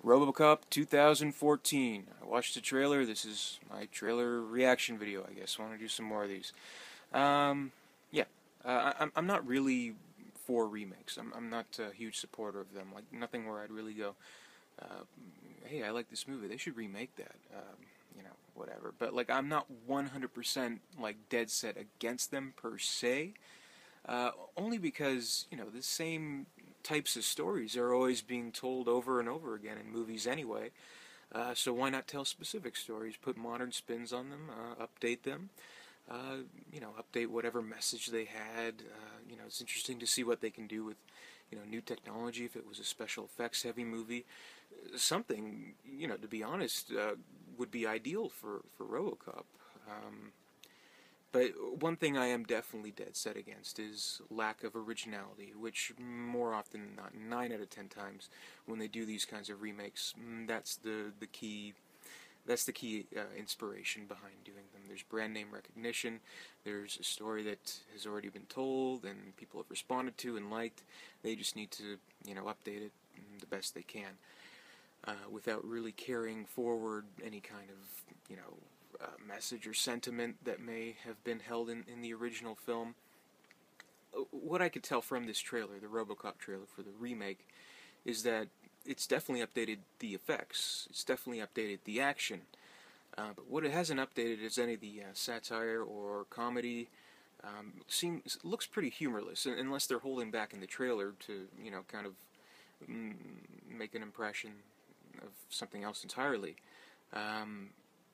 Robocop 2014. I watched the trailer. This is my trailer reaction video, I guess. I want to do some more of these. Yeah. I'm not really for remakes. I'm not a huge supporter of them. Like, nothing where I'd really go, hey, I like this movie. They should remake that. Whatever. But, like, I'm not 100%, like, dead set against them per se. Only because, the same types of stories are always being told over and over again in movies anyway. So why not tell specific stories, put modern spins on them, update them, update whatever message they had. It's interesting to see what they can do with, new technology if it was a special effects heavy movie. Something, to be honest, would be ideal for Robocop. But one thing I am definitely dead set against is lack of originality, which more often than not, 9 out of 10 times, when they do these kinds of remakes, that's the key. That's the key inspiration behind doing them. There's brand name recognition. There's a story that has already been told and people have responded to and liked. They just need to, update it the best they can, without really carrying forward any kind of, message or sentiment that may have been held in the original film. What I could tell from this trailer, the Robocop trailer for the remake, is that it's definitely updated the effects. It's definitely updated the action. But what it hasn't updated is any of the satire or comedy. Looks pretty humorless, unless they're holding back in the trailer to, kind of make an impression of something else entirely.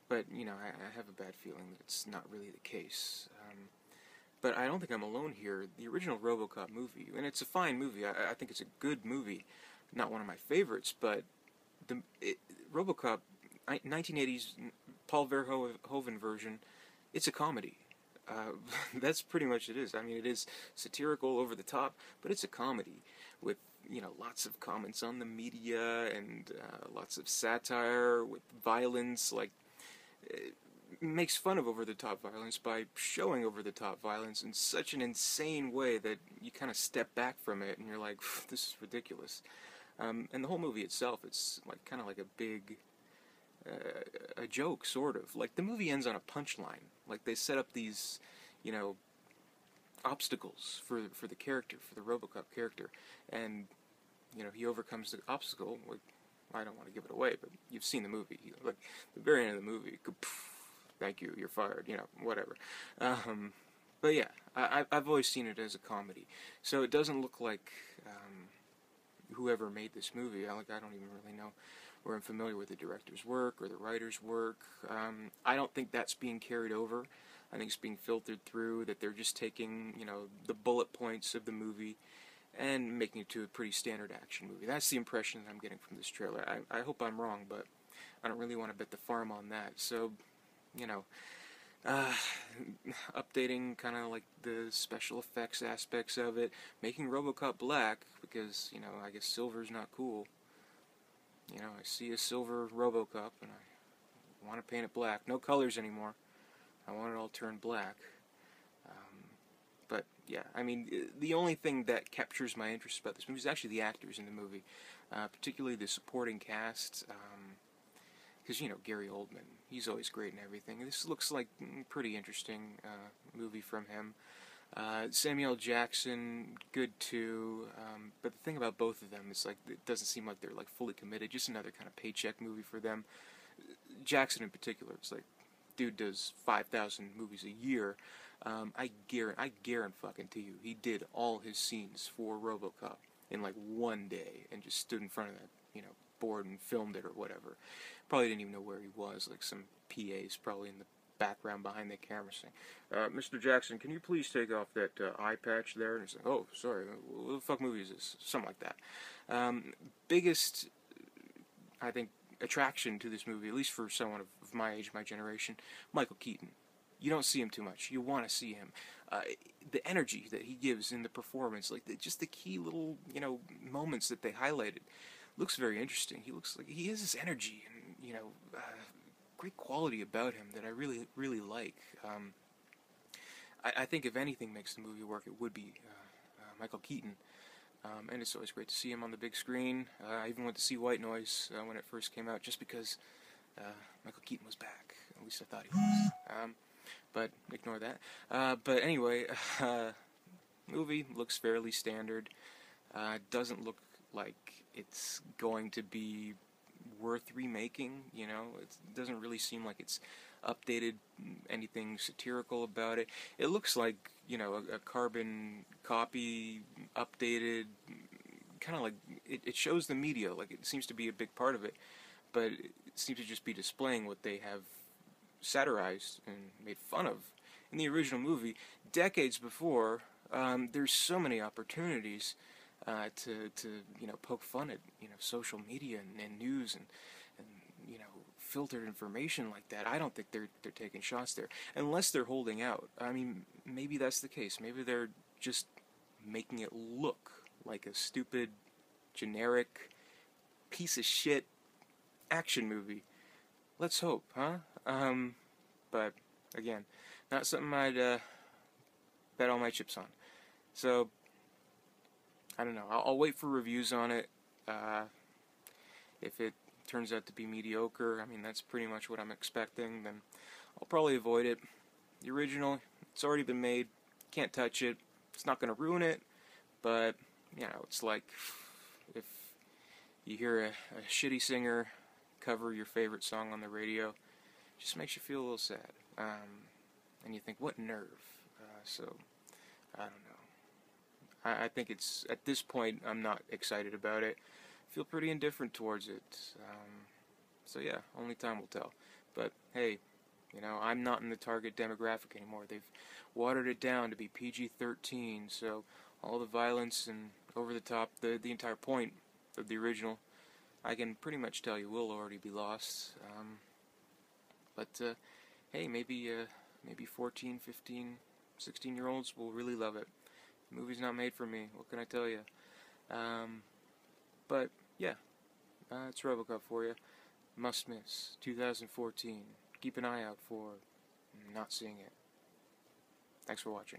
But, I have a bad feeling that it's not really the case. But I don't think I'm alone here. The original Robocop movie, and it's a fine movie. I think it's a good movie. Not one of my favorites, but Robocop, 1980s Paul Verhoeven version, it's a comedy. That's pretty much it is. I mean, it is satirical, over the top, but it's a comedy with, lots of comments on the media and lots of satire with violence. Like, it makes fun of over-the-top violence by showing over-the-top violence in such an insane way that you kind of step back from it and you're like, this is ridiculous. And the whole movie itself, it's like kind of like a big a joke, sort of. Like, the movie ends on a punchline. Like, they set up these, obstacles for the character, for the Robocop character, and he overcomes the obstacle. Like, I don't want to give it away, but you've seen the movie. Like, the very end of the movie, thank you, you're fired. Whatever. But yeah, I've always seen it as a comedy, so it doesn't look like whoever made this movie. I don't even really know, or I'm familiar with the director's work or the writer's work. I don't think that's being carried over. I think it's being filtered through, that they're just taking, the bullet points of the movie and making it to a pretty standard action movie. That's the impression that I'm getting from this trailer. I hope I'm wrong, but I don't really want to bet the farm on that. So, updating kind of like the special effects aspects of it, making Robocop black, because, I guess silver's not cool. I see a silver Robocop, and I want to paint it black. No colors anymore. I want it all turned black. But, yeah, I mean, the only thing that captures my interest about this movie is actually the actors in the movie, particularly the supporting cast, because, Gary Oldman, he's always great in everything. This looks like a pretty interesting movie from him. Samuel Jackson, good too, but the thing about both of them is, like, it doesn't seem like they're, like, fully committed, just another kind of paycheck movie for them. Jackson in particular, it's like, dude does 5,000 movies a year. I guarantee fucking to you, he did all his scenes for Robocop in like one day and just stood in front of that, board and filmed it or whatever. Probably didn't even know where he was. Like, some PA's probably in the background behind the camera saying, Mr. Jackson, can you please take off that eye patch there? And he's like, oh, sorry, what the fuck movie is this? Something like that. Biggest, I think, attraction to this movie, at least for someone of my age, my generation, Michael Keaton. You don't see him too much. You want to see him. The energy that he gives in the performance, like just the key little, moments that they highlighted, looks very interesting. He looks like he has this energy and, great quality about him that I really, really like. I think if anything makes the movie work, it would be Michael Keaton. And it's always great to see him on the big screen. I even went to see White Noise when it first came out, just because Michael Keaton was back. At least I thought he was. But ignore that. But anyway, movie looks fairly standard. Doesn't look like it's going to be worth remaking. You know, it doesn't really seem like it's updated, anything satirical about it. It looks like, you know, a carbon copy, updated, kind of like, it shows the media, like it seems to be a big part of it, but it seems to just be displaying what they have satirized and made fun of in the original movie decades before. There's so many opportunities to you know, poke fun at, you know, social media and news and you know, filtered information like that. I don't think they're taking shots there, unless they're holding out. I mean, maybe that's the case. Maybe they're just making it look like a stupid, generic, piece of shit action movie. Let's hope, huh? But again, not something I'd bet all my chips on. So I don't know. I'll wait for reviews on it. If it turns out to be mediocre, I mean, that's pretty much what I'm expecting, then I'll probably avoid it. The original, it's already been made. Can't touch it. It's not going to ruin it, but, you know, it's like if you hear a shitty singer cover your favorite song on the radio, it just makes you feel a little sad. And you think, what nerve? So, I don't know. I think it's, at this point, I'm not excited about it. I feel pretty indifferent towards it. So yeah, only time will tell. But hey, you know, I'm not in the target demographic anymore. They've watered it down to be PG-13, so all the violence and over the top, the entire point of the original, I can pretty much tell you will already be lost. But hey, maybe 14, 15, 16-year-olds will really love it. The movie's not made for me. What can I tell you? But yeah, it's Robocop for you. Must miss 2014. Keep an eye out for not seeing it. Thanks for watching.